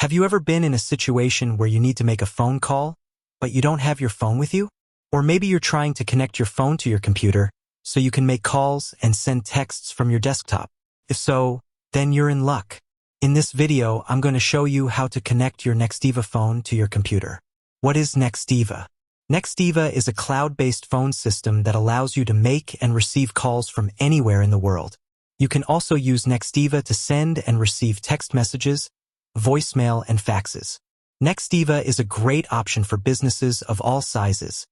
Have you ever been in a situation where you need to make a phone call, but you don't have your phone with you? Or maybe you're trying to connect your phone to your computer so you can make calls and send texts from your desktop. If so, then you're in luck. In this video, I'm going to show you how to connect your Nextiva phone to your computer. What is Nextiva? Nextiva is a cloud-based phone system that allows you to make and receive calls from anywhere in the world. You can also use Nextiva to send and receive text messages, voicemail, and faxes. Nextiva is a great option for businesses of all sizes,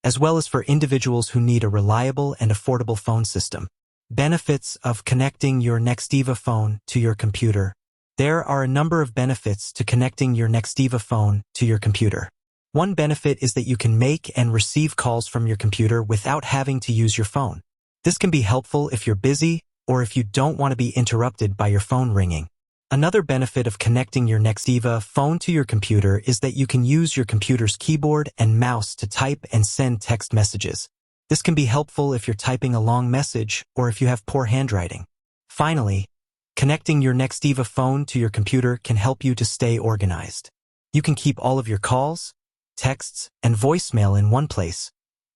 as well as for individuals who need a reliable and affordable phone system. Benefits of connecting your Nextiva phone to your computer. There are a number of benefits to connecting your Nextiva phone to your computer. One benefit is that you can make and receive calls from your computer without having to use your phone. This can be helpful if you're busy or if you don't want to be interrupted by your phone ringing. Another benefit of connecting your Nextiva phone to your computer is that you can use your computer's keyboard and mouse to type and send text messages. This can be helpful if you're typing a long message or if you have poor handwriting. Finally, connecting your Nextiva phone to your computer can help you to stay organized. You can keep all of your calls, texts, and voicemail in one place,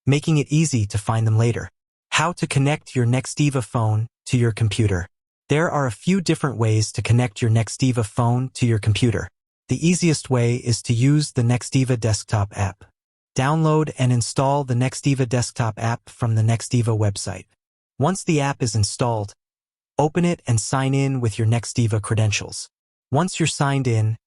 making it easy to find them later. How to connect your Nextiva phone to your computer. There are a few different ways to connect your Nextiva phone to your computer. The easiest way is to use the Nextiva desktop app. Download and install the Nextiva desktop app from the Nextiva website. Once the app is installed, open it and sign in with your Nextiva credentials. Once you're signed in,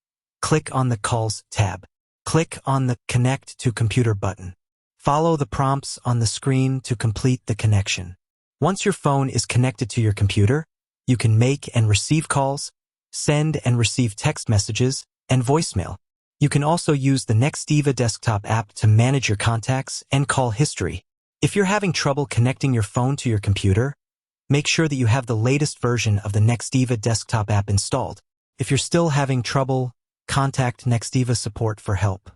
click on the Calls tab. Click on the Connect to Computer button. Follow the prompts on the screen to complete the connection. Once your phone is connected to your computer, you can make and receive calls, send and receive text messages, and voicemail. You can also use the Nextiva desktop app to manage your contacts and call history. If you're having trouble connecting your phone to your computer, make sure that you have the latest version of the Nextiva desktop app installed. If you're still having trouble, contact Nextiva support for help.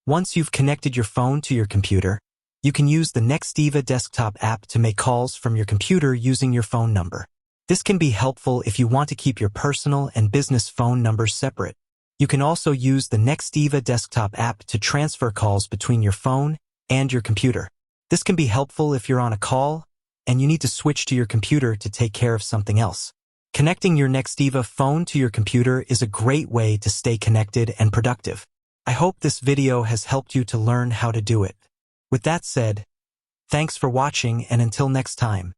Once you've connected your phone to your computer, you can use the Nextiva desktop app to make calls from your computer using your phone number. This can be helpful if you want to keep your personal and business phone numbers separate. You can also use the Nextiva desktop app to transfer calls between your phone and your computer. This can be helpful if you're on a call and you need to switch to your computer to take care of something else. Connecting your Nextiva phone to your computer is a great way to stay connected and productive. I hope this video has helped you to learn how to do it. With that said, thanks for watching, and until next time.